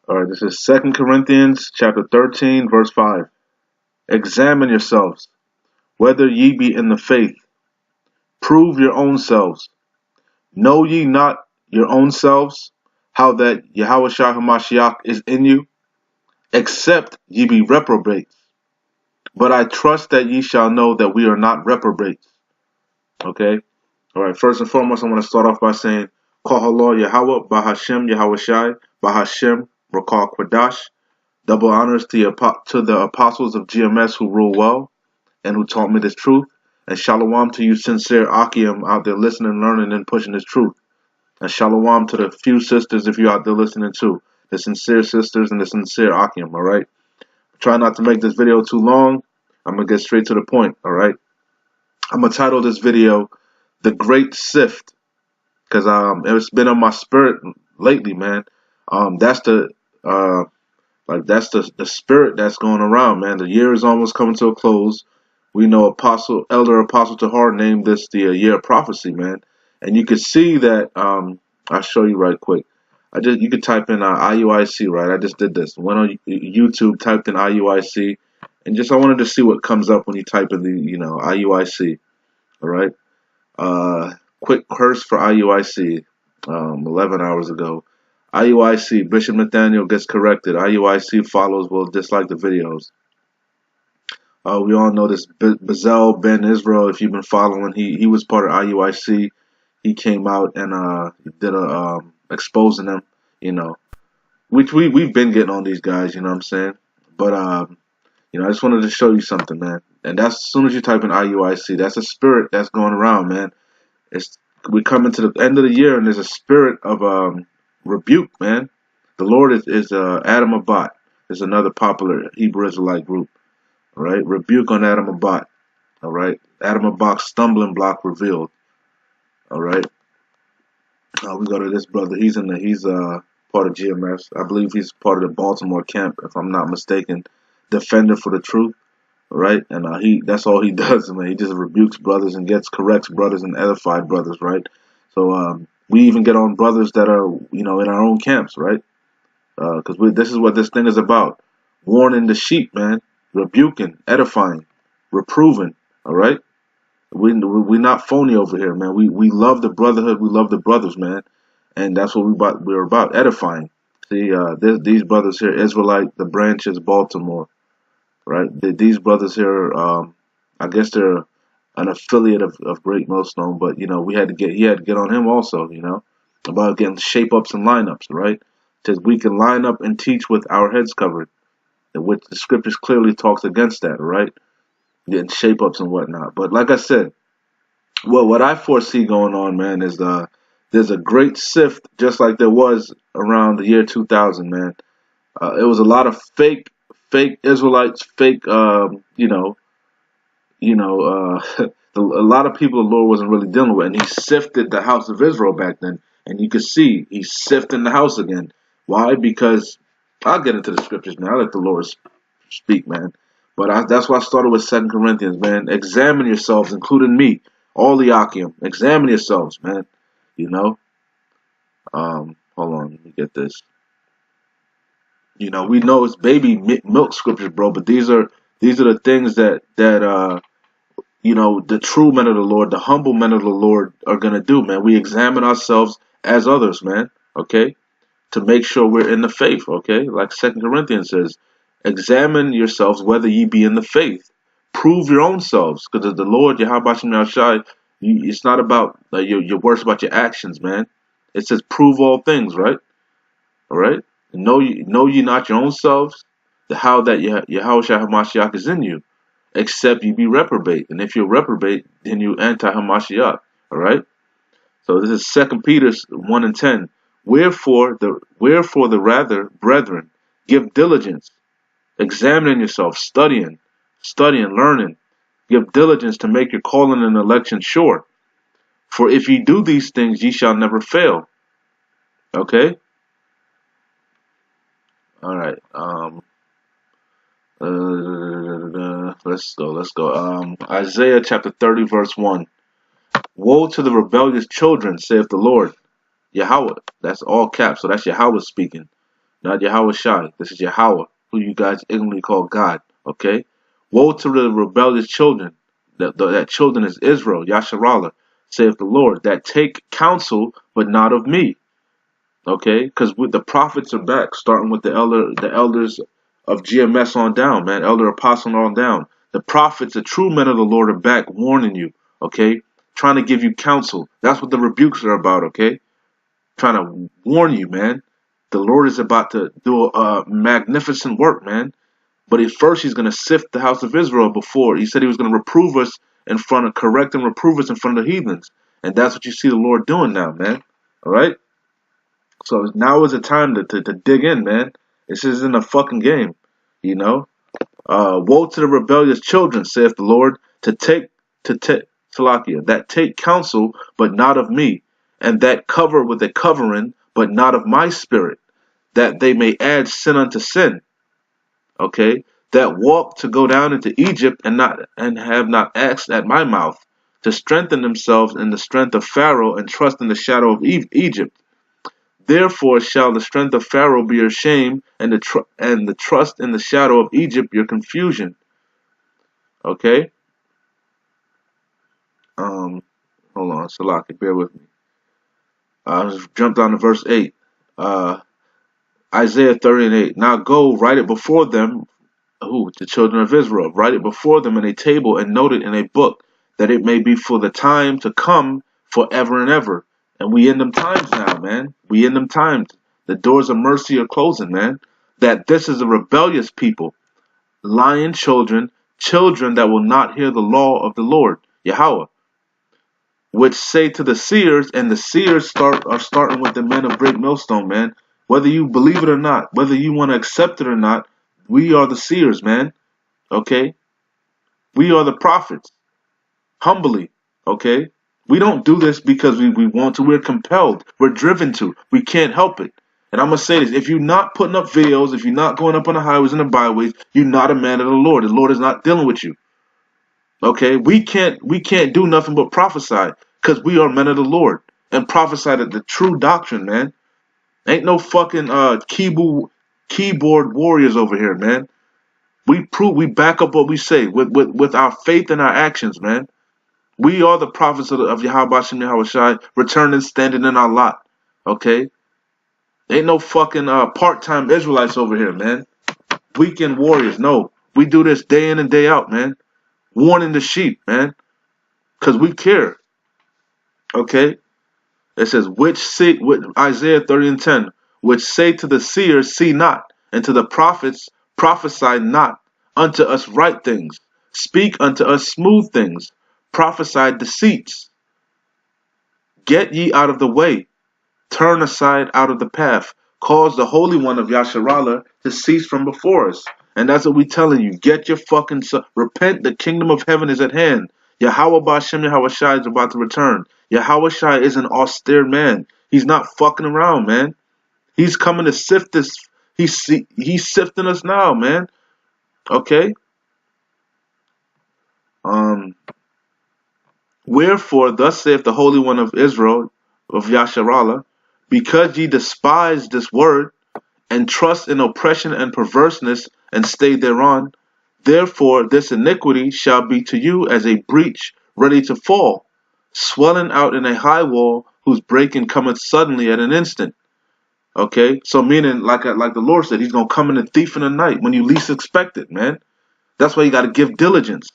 All right, this is Second Corinthians chapter 13, verse 5. Examine yourselves, whether ye be in the faith. Prove your own selves. Know ye not your own selves, how that Yahushua HaMashiach is in you, except ye be reprobates. But I trust that ye shall know that we are not reprobates. Okay? All right, first and foremost, I want to start off by saying, Kahallah Yahweh, Bahashem Yahushai, Bahashem Rakal Kwadash. Double honors to the apostles of GMS who rule well and who taught me this truth. And shalom to you sincere Akim out there listening, learning, and pushing this truth. And shalom to the few sisters if you're out there listening too. The sincere sisters and the sincere Akim, alright? Try not to make this video too long. I'm going to get straight to the point, alright? I'm going to title this video, The Great Sift. Because it's been on my spirit lately, man. That's the spirit that's going around, man. The year is almost coming to a close. We know Elder Apostle Tahar named this the year of prophecy, man. And you can see that. I'll show you right quick. You could type in IUIC, right? I just did this. Went on YouTube, typed in IUIC, and I wanted to see what comes up when you type in the IUIC. All right. Quick curse for IUIC. 11 hours ago. IUIC, Bishop Nathaniel gets corrected. IUIC follows will dislike the videos. We all know this Bezel Ben Israel, if you've been following, he was part of IUIC. He came out and did a exposing them, which we've been getting on these guys, you know what I'm saying? But I just wanted to show you something, man. And that's as soon as you type in IUIC, that's a spirit that's going around, man. We're coming to the end of the year, and there's a spirit of rebuke, man. The Lord is Adam Abat. There's another popular Hebrew Israelite group. All right, rebuke on Adam Abat. All right, Adam Abat's stumbling block revealed. All right, we go to this brother. He's part of GMS. I believe he's part of the Baltimore camp, if I'm not mistaken. Defender for the truth. All right, and that's all he does, man. He just rebukes brothers and corrects brothers and edified brothers, right? So we even get on brothers that are in our own camps, right? Because this is what this thing is about: warning the sheep, man, rebuking, edifying, reproving. All right, we're not phony over here, man. We love the brotherhood, we love the brothers, man, and that's what we're about edifying. See, these brothers here, Israelite, the branches, Baltimore, right? These brothers here, I guess they're an affiliate of Great Millstone, but he had to get on him also, about getting shape ups and lineups, right? Says we can line up and teach with our heads covered, which the scriptures clearly talks against that, right? Getting shape ups and whatnot. But like I said, what I foresee going on, man, is there's a great sift, just like there was around the year 2000, man. It was a lot of fake Israelites, fake, a lot of people the Lord wasn't really dealing with, and He sifted the house of Israel back then, and you could see He's sifting the house again. Why? Because I'll get into the scriptures, man. I'll let the Lord speak, man. But that's why I started with 2 Corinthians, man. Examine yourselves, including me, all the Akim. Examine yourselves, man. Hold on, let me get this. We know it's baby milk scriptures, bro, but these are the things that the true men of the Lord, the humble men of the Lord are going to do, man. We examine ourselves as others, man, okay, to make sure we're in the faith, okay? Like 2 Corinthians says, examine yourselves whether ye be in the faith. Prove your own selves, because the Lord, Yahweh Shai, it's not about your words, about your actions, man. It says prove all things, right? All right? And know ye not your own selves, how that Yahushua HaMashiach is in you, except you be reprobate. And if you're reprobate, then you anti-Hamashiach. All right? So this is 2 Peter 1 and 10. Wherefore the rather, brethren, give diligence, examining yourself, studying, learning. Give diligence to make your calling and election sure. For if ye do these things, ye shall never fail. Okay? All right. Let's go. Isaiah chapter 30, verse 1. Woe to the rebellious children, saith the Lord. Yahweh. That's all caps, so that's Yahweh speaking. not Yahweh Shai. This is Yahweh, who you guys ignorantly call God. Okay? Woe to the rebellious children. That children is Israel, Yasharallah, saith the Lord, that take counsel, but not of me. Okay? Because the prophets are back, starting with the elders of GMS on down, man, elder apostle on down. The prophets, the true men of the Lord, are back warning you. Okay? Trying to give you counsel. That's what the rebukes are about. Okay? Trying to warn you, man. The Lord is about to do a magnificent work, man. But first, he's going to sift the house of Israel before. He said he was going to reprove us correct and reprove us in front of the heathens. And that's what you see the Lord doing now, man. All right? So now is the time to dig in, man. This isn't a fucking game, you know? Woe to the rebellious children, saith the Lord, Salakia, that take counsel, but not of me, and that cover with a covering, but not of my spirit, that they may add sin unto sin. Okay, that walk to go down into Egypt and have not asked at my mouth, to strengthen themselves in the strength of Pharaoh and trust in the shadow of Egypt. Therefore shall the strength of Pharaoh be your shame, and the trust in the shadow of Egypt your confusion. Okay. Hold on, Salaki, bear with me. I just jumped down to verse 8. Isaiah 30 and 8. Now go, write it before them, who? The children of Israel. Write it before them in a table and note it in a book, that it may be for the time to come forever and ever. And we in them times now, man. We in them times. The doors of mercy are closing, man. That this is a rebellious people, lying children, children that will not hear the law of the Lord, Yahweh, which say to the seers, and the seers are starting with the men of Great Millstone, man. Whether you believe it or not, whether you want to accept it or not, we are the seers, man. Okay? We are the prophets. Humbly. Okay? We don't do this because we want to. We're compelled. We're driven to. We can't help it. And I'm going to say this. If you're not putting up videos, if you're not going up on the highways and the byways, you're not a man of the Lord. The Lord is not dealing with you. Okay? We can't do nothing but prophesy because we are men of the Lord and prophesy the true doctrine, man. Ain't no fucking keyboard warriors over here, man. We back up what we say with our faith and our actions, man. We are the prophets of Yahweh Shem Yahweh Shai, returning, standing in our lot. Okay? Ain't no fucking part-time Israelites over here, man. Weekend warriors. No. We do this day in and day out, man. Warning the sheep, man. Because we care. Okay? It says, with Isaiah 30 and 10, which say to the seers, see not, and to the prophets, prophesy not unto us right things, speak unto us smooth things, prophesy deceits. Get ye out of the way, turn aside out of the path, cause the Holy One of Yasharallah to cease from before us. And that's what we telling you. Get your fucking repent, the kingdom of heaven is at hand. Yahweh Ba'Shem Yahweh Shai is about to return. Yahweh Shai is an austere man. He's not fucking around, man. He's coming to sift this. He's sifting us now, man. Okay? Wherefore, thus saith the Holy One of Israel, of Yasharallah, because ye despise this word, and trust in oppression and perverseness, and stay thereon, therefore this iniquity shall be to you as a breach ready to fall, swelling out in a high wall, whose breaking cometh suddenly at an instant. Okay, so meaning like the Lord said, He's gonna come in a thief in the night when you least expect it, man. That's why you got to give diligence,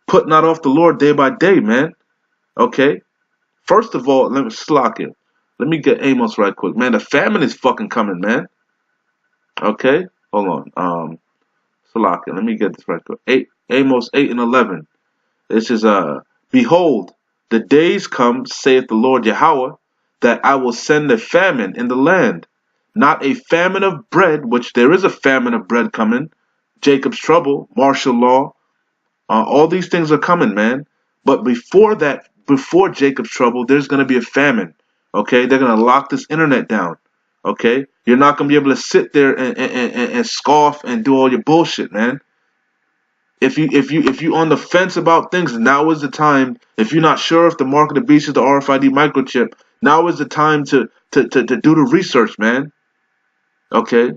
put not off the Lord day by day, man. Okay, first of all, let me slack it. Let me get Amos right quick, man. The famine is fucking coming, man. Okay, hold on. Salakia, let me get this right quick. Amos 8 and 11. This is behold, the days come, saith the Lord Yahweh, that I will send a famine in the land, not a famine of bread, which there is a famine of bread coming, Jacob's trouble, martial law, all these things are coming, man. But before that, before Jacob's trouble, there's going to be a famine. Okay, they're going to lock this internet down. Okay, you're not going to be able to sit there and scoff and do all your bullshit, man. If you on the fence about things, now is the time. If you're not sure if the mark of the beast is the RFID microchip, now is the time to do the research, man. Okay?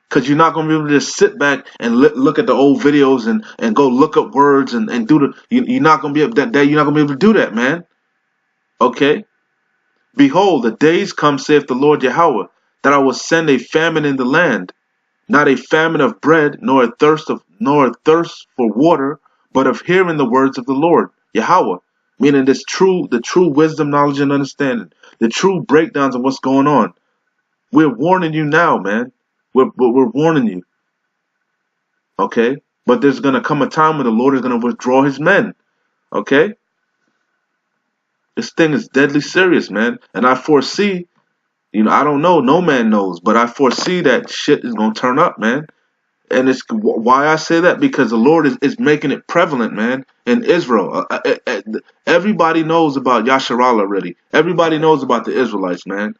Because you're not going to be able to just sit back and look at the old videos and go look up words and do you're not going to be able you're not going to be able to do that, man. Okay? Behold, the days come, saith the Lord Yahweh, that I will send a famine in the land, not a famine of bread, nor a thirst for water, but of hearing the words of the Lord Yahweh, meaning the true wisdom, knowledge, and understanding, the true breakdowns of what's going on. We're warning you now, man. We're warning you, okay? But there's gonna come a time when the Lord is gonna withdraw His men, okay? This thing is deadly serious, man, and I foresee. I don't know. No man knows, but I foresee that shit is gonna turn up, man. And it's why I say that, because the Lord is making it prevalent, man, in Israel. Everybody knows about Yasharal already. Everybody knows about the Israelites, man.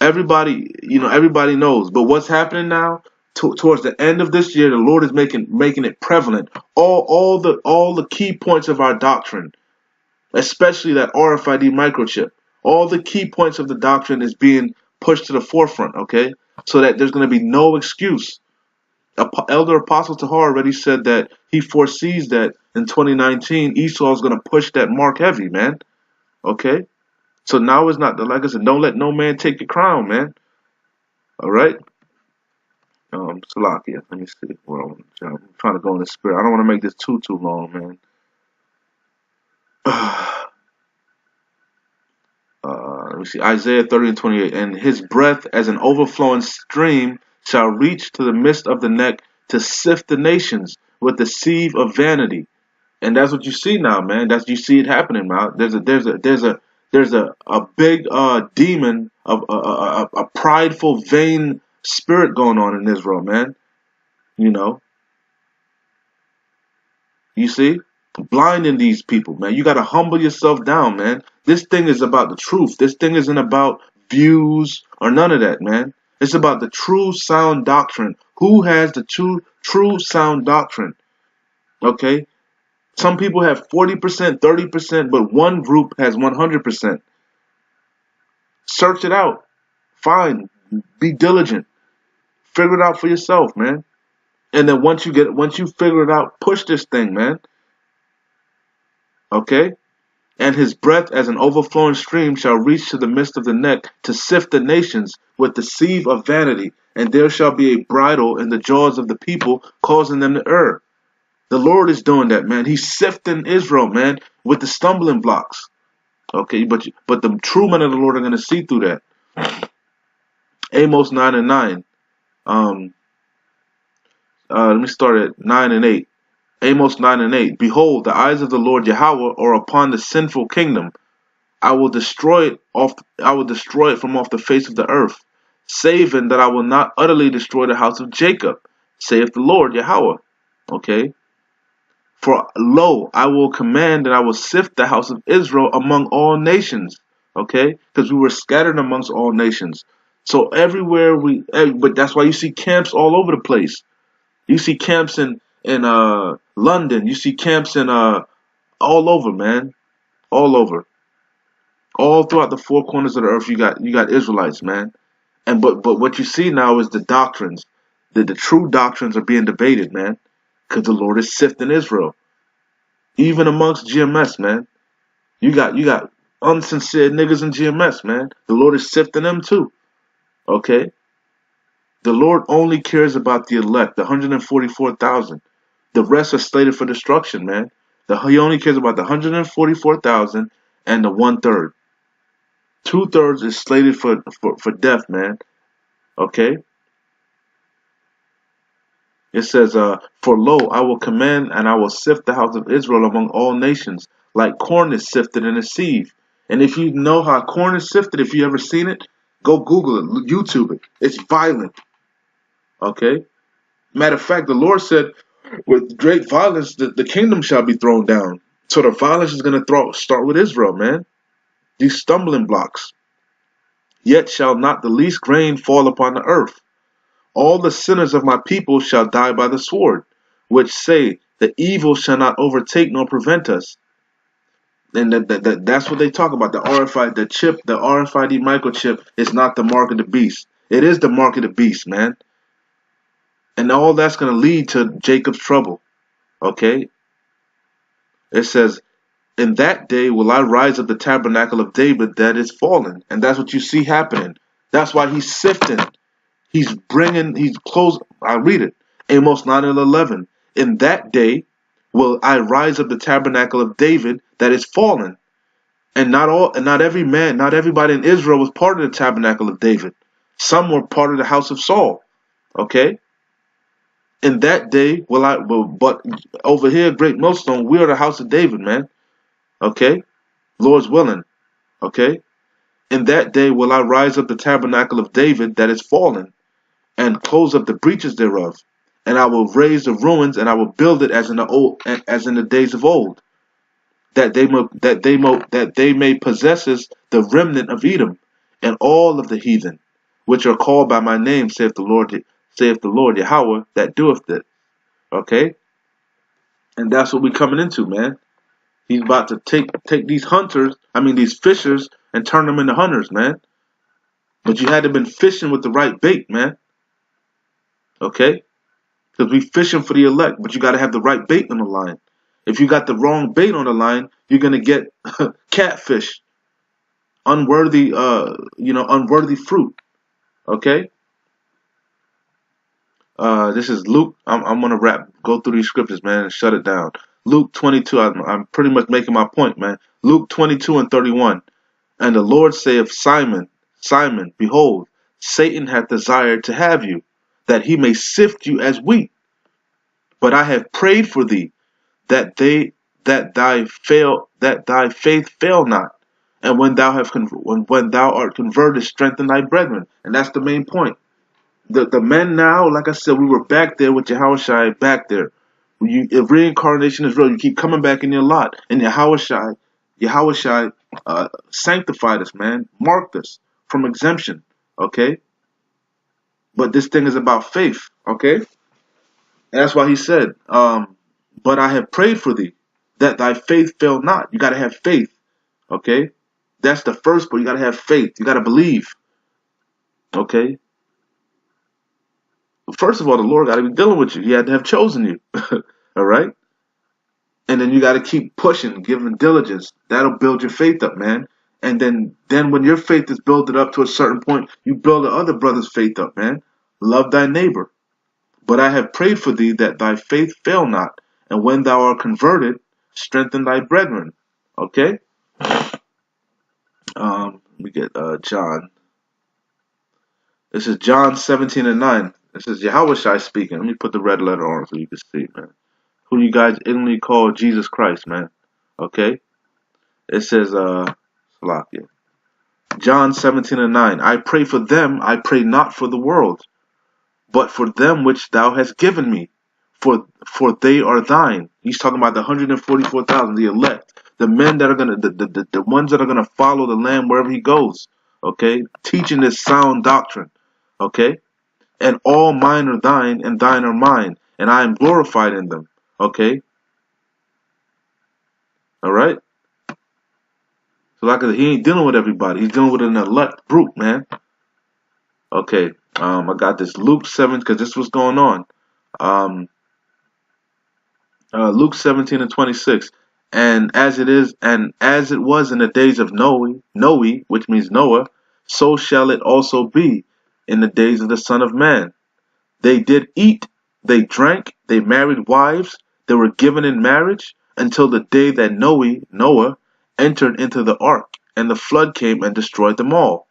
Everybody knows. But what's happening now? Towards the end of this year, the Lord is making it prevalent. All the key points of our doctrine, especially that RFID microchip. All the key points of the doctrine is being pushed to the forefront, okay? So that there's going to be no excuse. Elder Apostle Tahar already said that he foresees that in 2019 Esau is going to push that mark heavy, man. Okay? So now it's not, like I said, don't let no man take your crown, man. All right? Salakia, let me see. Well, I'm trying to go in the spirit. I don't want to make this too long, man. Let me see. Isaiah 30 and 28. And his breath as an overflowing stream shall reach to the midst of the neck to sift the nations with the sieve of vanity. And that's what you see now, man. You see it happening now. There's a big demon of a prideful, vain spirit going on in Israel, man. You see, blinding these people, man. You got to humble yourself down, man. This thing is about the truth. This thing isn't about views or none of that, man. It's about the true sound doctrine. Who has the true sound doctrine? Okay. Some people have 40%, 30%, but one group has 100%. Search it out. Find. Be diligent. Figure it out for yourself, man. And then once you figure it out, push this thing, man. Okay? And his breath as an overflowing stream shall reach to the midst of the neck to sift the nations with the sieve of vanity. And there shall be a bridle in the jaws of the people, causing them to err. The Lord is doing that, man. He's sifting Israel, man, with the stumbling blocks. Okay, but the true men of the Lord are going to see through that. Amos 9 and 9. Let me start at 9 and 8. Amos 9 and 8. Behold, the eyes of the Lord Yahweh are upon the sinful kingdom. I will destroy it from off the face of the earth, saving that I will not utterly destroy the house of Jacob, saith the Lord Yahweh. Okay. For lo, I will command and I will sift the house of Israel among all nations. Okay? Because we were scattered amongst all nations. So everywhere but that's why you see camps all over the place. You see camps in London. You see camps in all over, man. All over. All throughout the four corners of the earth, you got Israelites, man. And but what you see now is the doctrines. The true doctrines are being debated, man. Because the Lord is sifting Israel. Even amongst GMS, man. You got unsincere niggas in GMS, man. The Lord is sifting them too. Okay? The Lord only cares about the elect, the 144,000. The rest are slated for destruction, man. He only cares about the 144,000 and the 1/3. 2/3 is slated for death, man. Okay? It says, for lo, I will command and I will sift the house of Israel among all nations, like corn is sifted in a sieve. And if you know how corn is sifted, if you ever seen it, go Google it, YouTube it. It's violent. Okay? Matter of fact, the Lord said, with great violence, the kingdom shall be thrown down. So the violence is going to start with Israel, man. These stumbling blocks. Yet shall not the least grain fall upon the earth. All the sinners of my people shall die by the sword, which say, the evil shall not overtake nor prevent us. And that's what they talk about. The RFID, the RFID microchip is not the mark of the beast. It is the mark of the beast, man. And all that's going to lead to Jacob's trouble. Okay? It says, in that day will I rise up the tabernacle of David that is fallen. And that's what you see happening. That's why he's sifting. He's close. I'll read it. Amos 9 and 11. In that day will I rise up the tabernacle of David that is fallen. And not every man, not everybody in Israel was part of the tabernacle of David. Some were part of the house of Saul. Okay? In that day will but over here, Great Millstone, we are the house of David, man. Okay? Lord's willing. Okay? In that day will I rise up the tabernacle of David that is fallen, and close up the breaches thereof. And I will raise the ruins, and I will build it as in the days of old, that they may possess the remnant of Edom, and all of the heathen, which are called by my name, saith the Lord Yahweh that doeth it. Okay? And that's what we're coming into, man. He's about to take these fishers, and turn them into hunters, man. But you had to have been fishing with the right bait, man. Okay? Because we fishing for the elect, but you got to have the right bait on the line. If you got the wrong bait on the line, you're gonna get catfish, unworthy fruit. Okay. This is Luke. I'm gonna go through these scriptures, man, and shut it down. Luke 22. I'm pretty much making my point, man. Luke 22 and 31. And the Lord saith, Simon, Simon, behold, Satan hath desired to have you, that he may sift you as wheat. But I have prayed for thee, that thy faith fail not. And when when thou art converted, strengthen thy brethren. And that's the main point. The men now, like I said, we were back there with Yahushua back there. If reincarnation is real, you keep coming back in your lot. And Yahushua sanctified us, man, marked us from exemption. Okay? But this thing is about faith. Okay? And that's why he said, but I have prayed for thee, that thy faith fail not. You got to have faith. Okay? That's the first part. You got to have faith. You got to believe. Okay? First of all, the Lord got to be dealing with you. He had to have chosen you. All right? And then you got to keep pushing, giving diligence. That'll build your faith up, man. And then when your faith is built up to a certain point, you build the other brother's faith up, man. Love thy neighbor. But I have prayed for thee that thy faith fail not. And when thou art converted, strengthen thy brethren. Okay? We get John. This is John 17 and 9. This is Yahushua speaking. Let me put the red letter on so you can see, man. Who you guys inly call Jesus Christ, man. Okay? It says, Salakia. John 17 and 9. I pray for them, I pray not for the world, but for them which thou hast given me, for they are thine. He's talking about the 144,000, the elect, the men that are gonna, the ones that are gonna follow the Lamb wherever he goes. Okay, teaching this sound doctrine. Okay, and all mine are thine, and thine are mine, and I am glorified in them. Okay, all right. So like I said, he ain't dealing with everybody. He's dealing with an elect group, man. Okay, I got this Luke 7 because this was going on. Luke 17 and 26. And as it was in the days of Noe, which means Noah, so shall it also be in the days of the Son of Man. They did eat, they drank, they married wives, they were given in marriage until the day that Noah, entered into the ark, and the flood came and destroyed them all.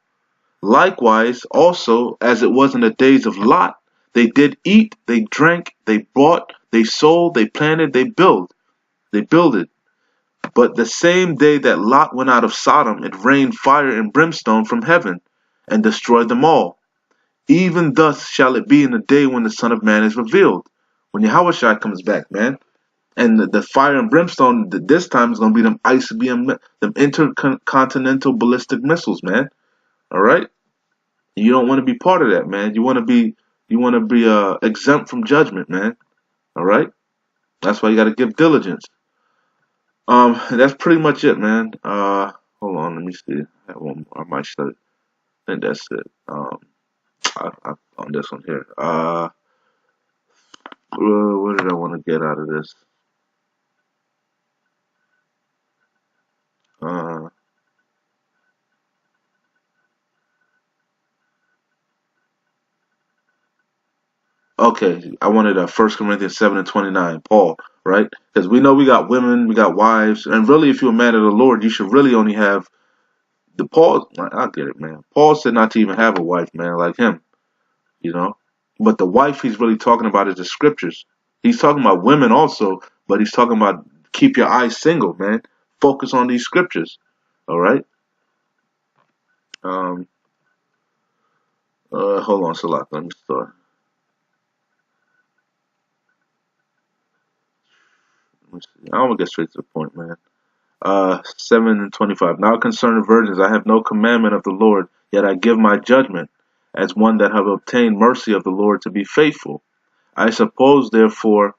Likewise, also, as it was in the days of Lot, they did eat, they drank, they bought, they sold, they planted, they builded. But the same day that Lot went out of Sodom, it rained fire and brimstone from heaven, and destroyed them all. Even thus shall it be in the day when the Son of Man is revealed, when Yahushua comes back, man. And the fire and brimstone this time is gonna be them ICBM, them intercontinental ballistic missiles, man. All right. You don't want to be part of that, man. You want to be exempt from judgment, man. All right. That's why you got to give diligence. That's pretty much it, man. Hold on, let me see. I have one more. I might shut it. I think that's it. On this one here. What did I want to get out of this? Uh, okay, I wanted 1 Corinthians 7:29, Paul, right? Because we know we got women, we got wives, and really, if you're a man of the Lord, you should really only have the Paul. I get it, man. Paul said not to even have a wife, man, like him, you know. But the wife he's really talking about is the scriptures. He's talking about women also, but he's talking about keep your eyes single, man. Focus on these scriptures. All right. Um. Hold on, Salak. Let me start. Let me see. I'm gonna get straight to the point, man. 7:25. Now concerning virgins, I have no commandment of the Lord, yet I give my judgment, as one that have obtained mercy of the Lord to be faithful. I suppose, therefore,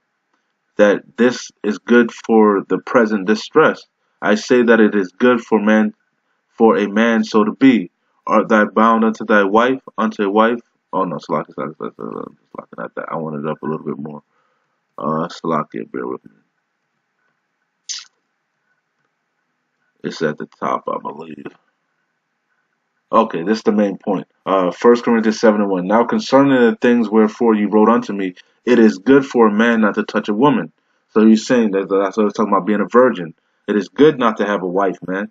that this is good for the present distress. I say that it is good for a man so to be. Art thou bound unto thy wife, unto a wife? Oh no, not that. I wanted it up a little bit more. Salakia, bear with me. It's at the top, I believe. Okay, this is the main point. 1 Corinthians 7:1. Now concerning the things wherefore you wrote unto me, it is good for a man not to touch a woman. So he's saying that's what I was talking about being a virgin. It is good not to have a wife, man.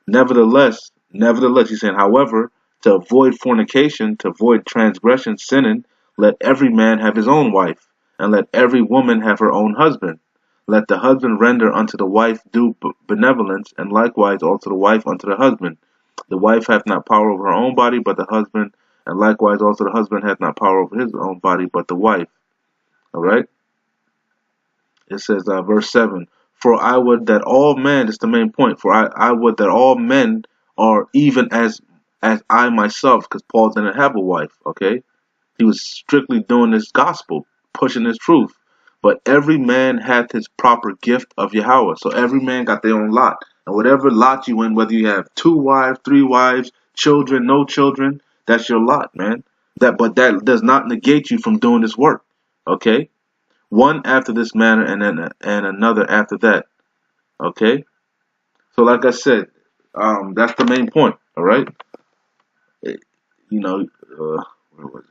Nevertheless, he's saying, however, to avoid fornication, to avoid transgression, sinning, let every man have his own wife, and let every woman have her own husband. Let the husband render unto the wife due benevolence, and likewise also the wife unto the husband. The wife hath not power over her own body, but the husband, and likewise also the husband hath not power over his own body, but the wife. All right. It says, verse 7, for I would that all men, this is the main point, for I would that all men are even as I myself, because Paul didn't have a wife, okay? He was strictly doing this gospel, pushing this truth. But every man hath his proper gift of Yahweh. So every man got their own lot. And whatever lot you in, whether you have 2 wives, 3 wives, children, no children, that's your lot, man. But that does not negate you from doing this work, okay? One after this manner, and another after that. Okay, so like I said, that's the main point. All right, you know, where was it?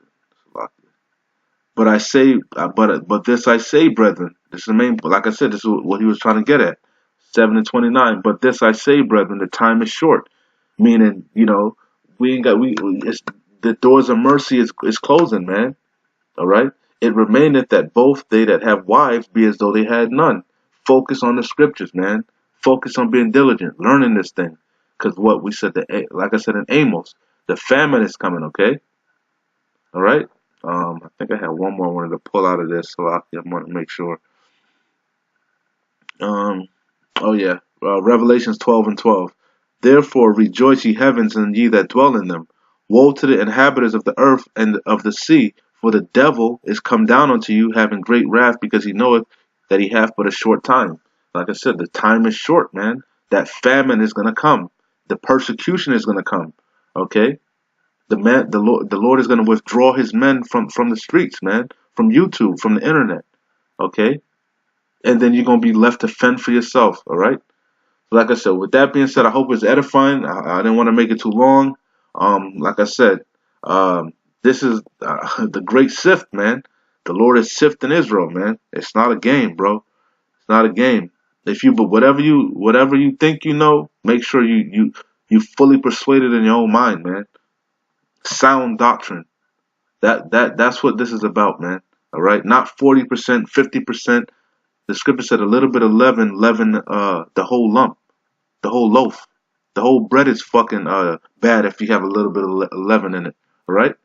But I say, but this I say, brethren. This is the main. Like I said, this is what he was trying to get at. 7:29. But this I say, brethren, the time is short. Meaning, we ain't got it's, the doors of mercy is closing, man. All right. It remaineth that both they that have wives be as though they had none. Focus on the scriptures, man. Focus on being diligent, learning this thing. Because what we said, like I said in Amos, the famine is coming, okay? All right? I think I had one more I wanted to pull out of this, so I want to make sure. Um, oh, yeah. Revelations 12:12. Therefore rejoice, ye heavens, and ye that dwell in them. Woe to the inhabitants of the earth and of the sea, for the devil is come down unto you, having great wrath, because he knoweth that he hath but a short time. Like I said, the time is short, man. That famine is going to come. The persecution is going to come. Okay? The Lord is going to withdraw his men from the streets, man, from YouTube, from the internet. Okay? And then you're going to be left to fend for yourself, all right? Like I said, with that being said, I hope it's edifying. I didn't want to make it too long. Like I said, this is the Great Sift, man. The Lord is sifting Israel, man. It's not a game, bro. It's not a game. But whatever you think you know, make sure you fully persuaded in your own mind, man. Sound doctrine. That's what this is about, man. All right, not 40%, 50%. The scripture said a little bit of leaven the whole lump. The whole loaf. The whole bread is fucking bad if you have a little bit of leaven in it. All right?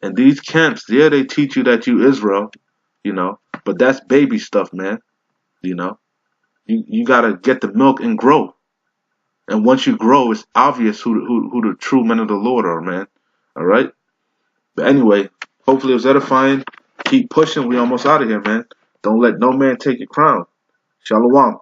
And these camps, yeah, they teach you that you Israel, but that's baby stuff, man. You know, you gotta get the milk and grow. And once you grow, it's obvious who the true men of the Lord are, man. All right? But anyway, hopefully it was edifying. Keep pushing. We almost out of here, man. Don't let no man take your crown. Shalom.